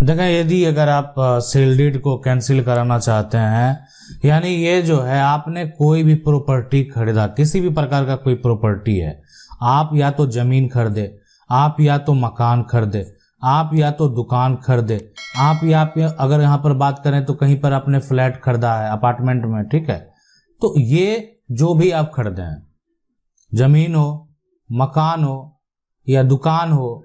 देखें, यदि अगर आप सेल डीड को कैंसिल कराना चाहते हैं, यानी ये जो है आपने कोई भी प्रॉपर्टी खरीदा, किसी भी प्रकार का कोई प्रॉपर्टी है, आप या तो जमीन खरीदे, आप या तो मकान खरीदे, आप या तो दुकान खरीदे, आप या अगर यहाँ पर बात करें तो कहीं पर आपने फ्लैट खरीदा है अपार्टमेंट में, ठीक है, तो ये जो भी आप खरीदे हैं, जमीन हो, मकान हो या दुकान हो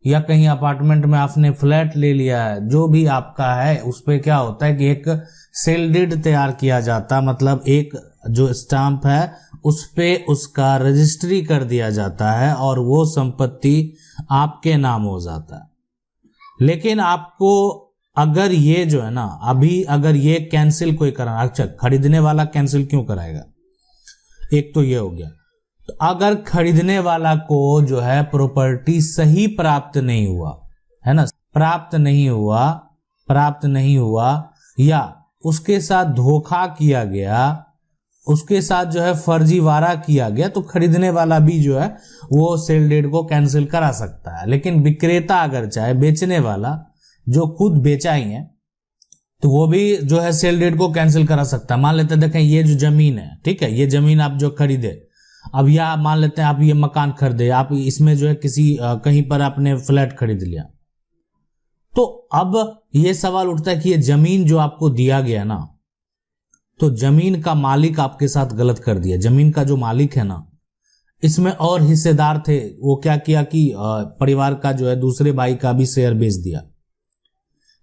या कहीं अपार्टमेंट में आपने फ्लैट ले लिया है, जो भी आपका है उस पे क्या होता है कि एक सेल डीड तैयार किया जाता है, मतलब एक जो स्टाम्प है उस पे उसका रजिस्ट्री कर दिया जाता है और वो संपत्ति आपके नाम हो जाता है। लेकिन आपको अगर ये जो है ना, अभी अगर ये कैंसिल कोई करा, अच्छा खरीदने वाला कैंसिल क्यों कराएगा, एक तो ये हो गया। तो अगर खरीदने वाला को जो है प्रॉपर्टी सही प्राप्त नहीं हुआ है ना, प्राप्त नहीं हुआ या उसके साथ धोखा किया गया, उसके साथ जो है फर्जीवाड़ा किया गया, तो खरीदने वाला भी जो है वो सेल डीड को कैंसिल करा सकता है। लेकिन विक्रेता अगर चाहे, बेचने वाला जो खुद बेचा ही है, तो वो भी जो है सेल डीड को कैंसिल करा सकता है। मान लेते हैं, देखें ये जो जमीन है, ठीक है, ये जमीन आप जो खरीदे, अब या मान लेते हैं आप ये मकान खरीदे, आप इसमें जो है किसी कहीं पर आपने फ्लैट खरीद लिया, तो अब ये सवाल उठता है कि ये जमीन जो आपको दिया गया ना, तो जमीन का मालिक आपके साथ गलत कर दिया। जमीन का जो मालिक है ना, इसमें और हिस्सेदार थे, वो क्या किया कि परिवार का जो है दूसरे भाई का भी शेयर बेच दिया।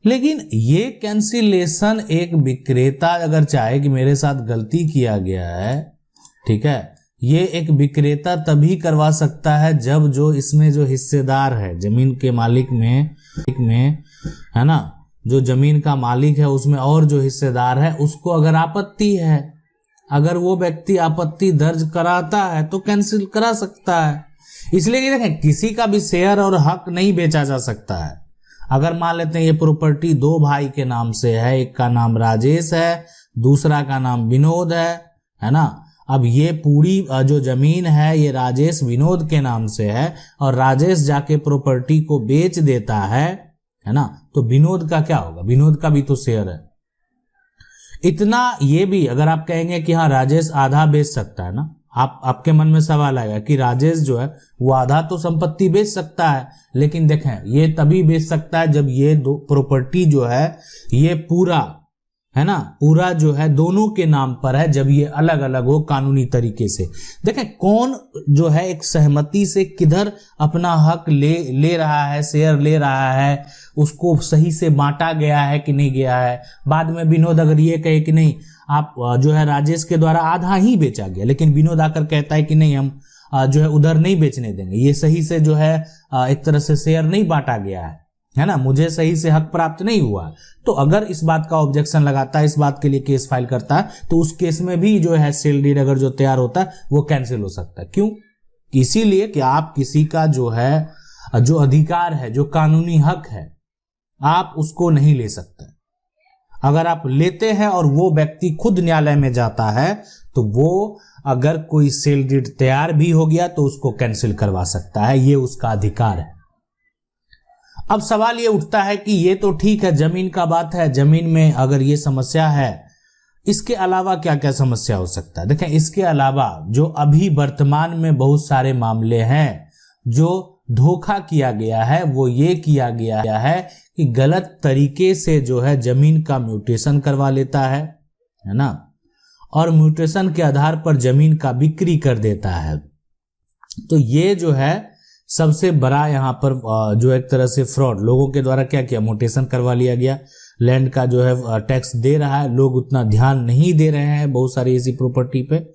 लेकिन ये कैंसिलेशन एक विक्रेता अगर चाहे कि मेरे साथ गलती किया गया है, ठीक है, ये एक विक्रेता तभी करवा सकता है जब जो इसमें जो हिस्सेदार है, जमीन के मालिक में है ना, जो जमीन का मालिक है उसमें और जो हिस्सेदार है उसको अगर आपत्ति है, अगर वो व्यक्ति आपत्ति दर्ज कराता है तो कैंसिल करा सकता है। इसलिए कि देखें, किसी का भी शेयर और हक नहीं बेचा जा सकता है। अगर मान लेते हैं ये प्रॉपर्टी दो भाई के नाम से है, एक का नाम राजेश है, दूसरा का नाम विनोद है ना, अब ये पूरी जो जमीन है ये राजेश विनोद के नाम से है और राजेश जाके प्रॉपर्टी को बेच देता है ना, तो विनोद का क्या होगा, विनोद का भी तो शेयर है। इतना ये भी अगर आप कहेंगे कि हाँ राजेश आधा बेच सकता है ना, आपके मन में सवाल आएगा कि राजेश जो है वो आधा तो संपत्ति बेच सकता है, लेकिन देखें ये तभी बेच सकता है जब ये दो प्रॉपर्टी जो है ये पूरा है ना, पूरा जो है दोनों के नाम पर है, जब ये अलग अलग हो कानूनी तरीके से। देखें कौन जो है एक सहमति से किधर अपना हक ले रहा है, शेयर ले रहा है, उसको सही से बांटा गया है कि नहीं गया है। बाद में विनोद अगर ये कहे कि नहीं आप जो है राजेश के द्वारा आधा ही बेचा गया, लेकिन विनोद आकर कहता है कि नहीं हम जो है उधर नहीं बेचने देंगे, ये सही से जो है एक तरह से शेयर नहीं बांटा गया है ना, मुझे सही से हक प्राप्त नहीं हुआ, तो अगर इस बात का ऑब्जेक्शन लगाता है, इस बात के लिए केस फाइल करता है, तो उस केस में भी जो है सेल डीड अगर जो तैयार होता है वो कैंसिल हो सकता है। क्यों? इसीलिए कि आप किसी का जो है जो अधिकार है, जो कानूनी हक है, आप उसको नहीं ले सकते। अगर आप लेते हैं और वो व्यक्ति खुद न्यायालय में जाता है, तो वो अगर कोई सेल डीड तैयार भी हो गया तो उसको कैंसिल करवा सकता है, ये उसका अधिकार है। अब सवाल ये उठता है कि ये तो ठीक है, जमीन का बात है, जमीन में अगर ये समस्या है, इसके अलावा क्या क्या समस्या हो सकता है। देखें इसके अलावा जो अभी वर्तमान में बहुत सारे मामले हैं जो धोखा किया गया है, वो ये किया गया है कि गलत तरीके से जो है जमीन का म्यूटेशन करवा लेता है ना, और म्यूटेशन के आधार पर जमीन का बिक्री कर देता है। तो ये जो है सबसे बड़ा यहाँ पर जो एक तरह से फ्रॉड, लोगों के द्वारा क्या किया, म्यूटेशन करवा लिया गया, लैंड का जो है टैक्स दे रहा है, लोग उतना ध्यान नहीं दे रहे हैं बहुत सारी ऐसी प्रॉपर्टी पे,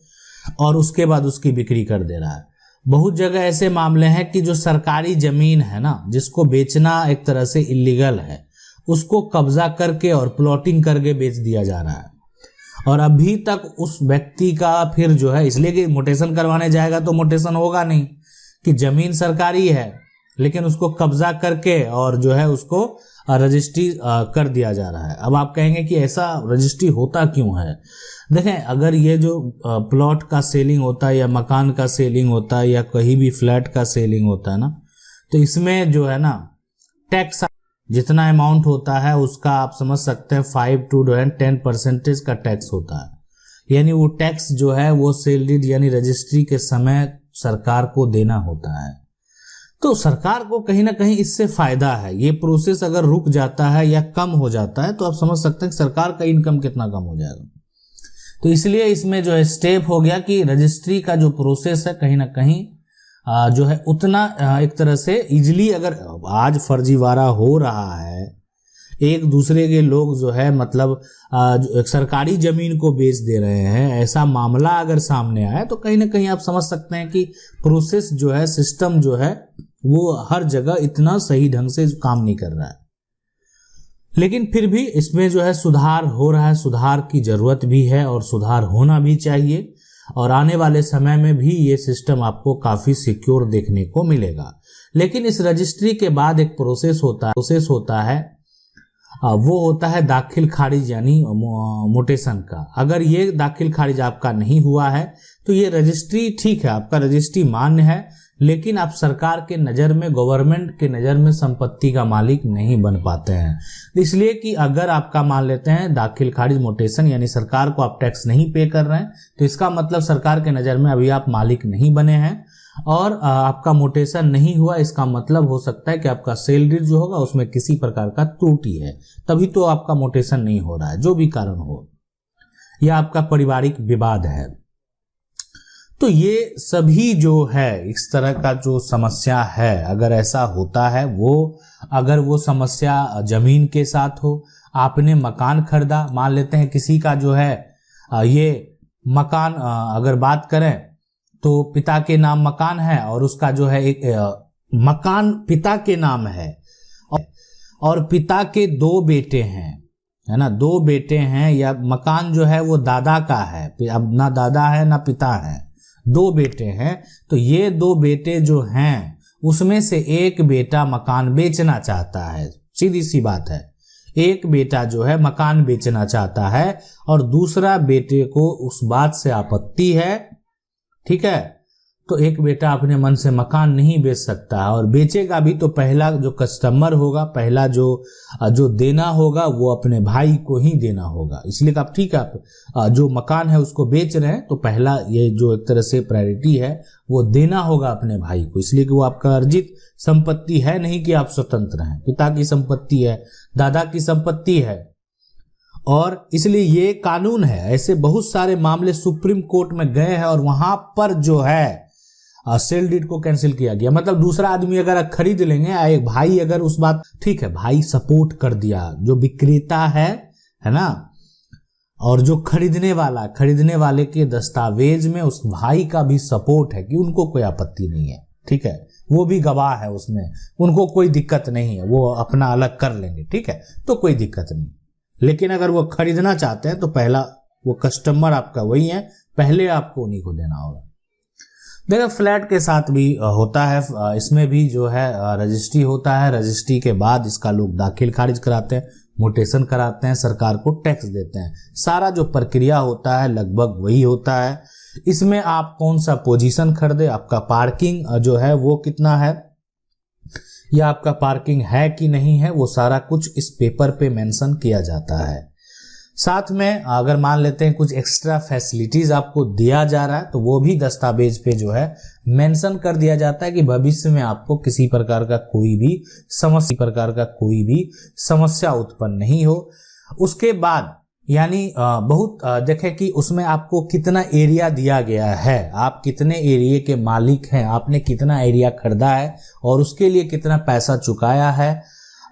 और उसके बाद उसकी बिक्री कर दे रहा है। बहुत जगह ऐसे मामले हैं कि जो सरकारी जमीन है ना, जिसको बेचना एक तरह से इलीगल है, उसको कब्जा करके और प्लॉटिंग करके बेच दिया जा रहा है, और अभी तक उस व्यक्ति का फिर जो है, इसलिए कि म्यूटेशन करवाने जाएगा तो म्यूटेशन होगा नहीं, कि जमीन सरकारी है लेकिन उसको कब्जा करके और जो है उसको रजिस्ट्री कर दिया जा रहा है। अब आप कहेंगे कि ऐसा रजिस्ट्री होता क्यों है। देखें अगर ये जो प्लॉट का सेलिंग होता है या मकान का सेलिंग होता है या कहीं भी फ्लैट का सेलिंग होता है ना, तो इसमें जो है ना टैक्स जितना अमाउंट होता है उसका आप समझ सकते हैं 5 to 10% का टैक्स होता है। यानी वो टैक्स जो है वो सेल डीड यानी रजिस्ट्री के समय सरकार को देना होता है। तो सरकार को कहीं ना कहीं इससे फायदा है। ये प्रोसेस अगर रुक जाता है या कम हो जाता है तो आप समझ सकते हैं कि सरकार का इनकम कितना कम हो जाएगा। तो इसलिए इसमें जो है स्टेप हो गया कि रजिस्ट्री का जो प्रोसेस है कहीं ना कहीं जो है उतना एक तरह से इजीली, अगर आज फर्जीवाड़ा हो रहा है, एक दूसरे के लोग जो है मतलब एक सरकारी जमीन को बेच दे रहे हैं, ऐसा मामला अगर सामने आए तो कहीं ना कहीं आप समझ सकते हैं कि प्रोसेस जो है, सिस्टम जो है वो हर जगह इतना सही ढंग से काम नहीं कर रहा है। लेकिन फिर भी इसमें जो है सुधार हो रहा है, सुधार की जरूरत भी है और सुधार होना भी चाहिए। और आने वाले समय में भी ये सिस्टम आपको काफी सिक्योर देखने को मिलेगा। लेकिन इस रजिस्ट्री के बाद एक प्रोसेस होता है वो होता है दाखिल खारिज यानी मोटेशन का। अगर ये दाखिल खारिज आपका नहीं हुआ है तो ये रजिस्ट्री ठीक है, आपका रजिस्ट्री मान्य है, लेकिन आप सरकार के नज़र में, गवर्नमेंट के नज़र में संपत्ति का मालिक नहीं बन पाते हैं। इसलिए कि अगर आपका मान लेते हैं दाखिल खारिज मोटेशन यानी सरकार को आप टैक्स नहीं पे कर रहे हैं तो इसका मतलब सरकार के नज़र में अभी आप मालिक नहीं बने हैं और आपका मोटेशन नहीं हुआ। इसका मतलब हो सकता है कि आपका सेल डीड जो होगा उसमें किसी प्रकार का त्रुटि है, तभी तो आपका मोटेशन नहीं हो रहा है, जो भी कारण हो, या आपका पारिवारिक विवाद है। तो ये सभी जो है इस तरह का जो समस्या है, अगर ऐसा होता है, अगर वो समस्या जमीन के साथ हो, आपने मकान खरीदा, मान लेते हैं किसी का जो है ये मकान अगर बात करें तो पिता के नाम मकान है और उसका जो है एक मकान पिता के नाम है और पिता के 2 बेटे हैं, है ना, 2 बेटे हैं, या मकान जो है वो दादा का है, अब ना दादा है ना पिता है, 2 बेटे हैं। तो ये 2 बेटे जो हैं उसमें से एक बेटा मकान बेचना चाहता है, सीधी सी बात है। एक बेटा जो है मकान बेचना चाहता है और दूसरा बेटे को उस बात से आपत्ति है, ठीक है। तो एक बेटा अपने मन से मकान नहीं बेच सकता है और बेचेगा भी तो पहला जो कस्टमर होगा, पहला जो देना होगा वो अपने भाई को ही देना होगा। इसलिए आप ठीक है, आप जो मकान है उसको बेच रहे हैं तो पहला ये जो एक तरह से प्रायोरिटी है वो देना होगा अपने भाई को, इसलिए कि वो आपका अर्जित संपत्ति है, नहीं कि आप स्वतंत्र हैं। पिता की संपत्ति है, दादा की संपत्ति है और इसलिए ये कानून है। ऐसे बहुत सारे मामले सुप्रीम कोर्ट में गए हैं और वहां पर जो है सेल डीड को कैंसिल किया गया। मतलब दूसरा आदमी अगर खरीद लेंगे, एक भाई अगर उस बात, ठीक है, भाई सपोर्ट कर दिया, जो विक्रेता है ना, और जो खरीदने वाले के दस्तावेज में उस भाई का भी सपोर्ट है कि उनको कोई आपत्ति नहीं है, ठीक है, वो भी गवाह है उसमें, उनको कोई दिक्कत नहीं है, वो अपना अलग कर लेंगे, ठीक है, तो कोई दिक्कत नहीं। लेकिन अगर वो खरीदना चाहते हैं तो पहला वो कस्टमर आपका वही है, पहले आपको उन्हीं को देना होगा। देखो फ्लैट के साथ भी होता है, इसमें भी जो है रजिस्ट्री होता है, रजिस्ट्री के बाद इसका लोग दाखिल खारिज कराते हैं, मोटेशन कराते हैं, सरकार को टैक्स देते हैं। सारा जो प्रक्रिया होता है लगभग वही होता है। इसमें आप कौन सा पोजीशन खरीदे, आपका पार्किंग जो है वो कितना है, या आपका पार्किंग है कि नहीं है, वो सारा कुछ इस पेपर पे मेंशन किया जाता है। साथ में अगर मान लेते हैं कुछ एक्स्ट्रा फैसिलिटीज आपको दिया जा रहा है तो वो भी दस्तावेज पे जो है मेंशन कर दिया जाता है कि भविष्य में आपको किसी प्रकार का कोई भी समस्या उत्पन्न नहीं हो। उसके बाद यानी बहुत देखें कि उसमें आपको कितना एरिया दिया गया है, आप कितने एरिया के मालिक हैं, आपने कितना एरिया खरीदा है और उसके लिए कितना पैसा चुकाया है,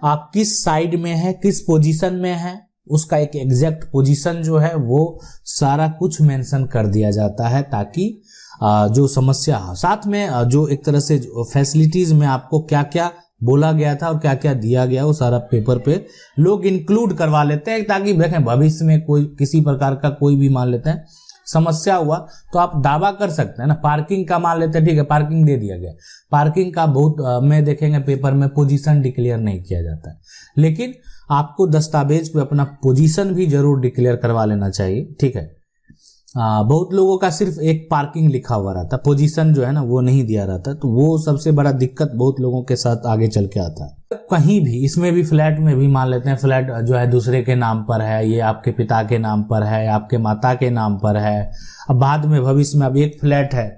आप किस साइड में है, किस पोजीशन में है, उसका एक एग्जैक्ट पोजीशन जो है वो सारा कुछ मेंशन कर दिया जाता है, ताकि जो समस्या, साथ में जो एक तरह से फैसिलिटीज में आपको क्या क्या बोला गया था और क्या क्या दिया गया वो सारा पेपर पे लोग इंक्लूड करवा लेते हैं, ताकि देखें भविष्य में कोई किसी प्रकार का कोई भी मान लेते हैं समस्या हुआ तो आप दावा कर सकते हैं ना। पार्किंग का मान लेते हैं, ठीक है, पार्किंग दे दिया गया, पार्किंग का बहुत में देखेंगे पेपर में पोजीशन डिक्लेयर नहीं किया जाता है, लेकिन आपको दस्तावेज पे अपना पोजीशन भी जरूर डिक्लेयर करवा लेना चाहिए, ठीक है। बहुत लोगों का सिर्फ एक पार्किंग लिखा हुआ रहता, पोजीशन जो है ना वो नहीं दिया रहता, तो वो सबसे बड़ा दिक्कत बहुत लोगों के साथ आगे चल के आता है। कहीं भी, इसमें भी फ्लैट में भी मान लेते हैं फ्लैट जो है दूसरे के नाम पर है, ये आपके पिता के नाम पर है, आपके माता के नाम पर है। अब बाद में भविष्य में अब एक फ्लैट है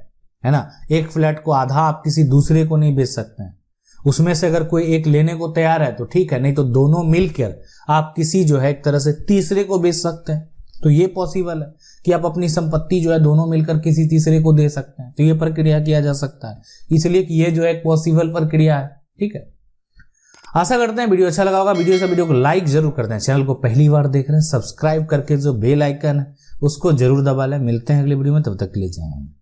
ना, एक फ्लैट को आधा आप किसी दूसरे को नहीं बेच सकते हैं। उसमें से अगर कोई एक लेने को तैयार है तो ठीक है, नहीं तो दोनों मिलकर आप किसी जो है एक तरह से तीसरे को बेच सकते हैं। तो ये पॉसिबल है कि आप अपनी संपत्ति जो है दोनों मिलकर किसी तीसरे को दे सकते हैं। तो ये प्रक्रिया किया जा सकता है, इसलिए कि ये जो है एक पॉसिबल प्रक्रिया है। ठीक है, आशा करते हैं वीडियो अच्छा लगा होगा। वीडियो को लाइक जरूर करते हैं। चैनल को पहली बार देख रहे हैं, सब्सक्राइब करके जो बेल आइकन है उसको जरूर दबा लें। मिलते हैं अगले वीडियो में, तब तक के लिए जय हिंद।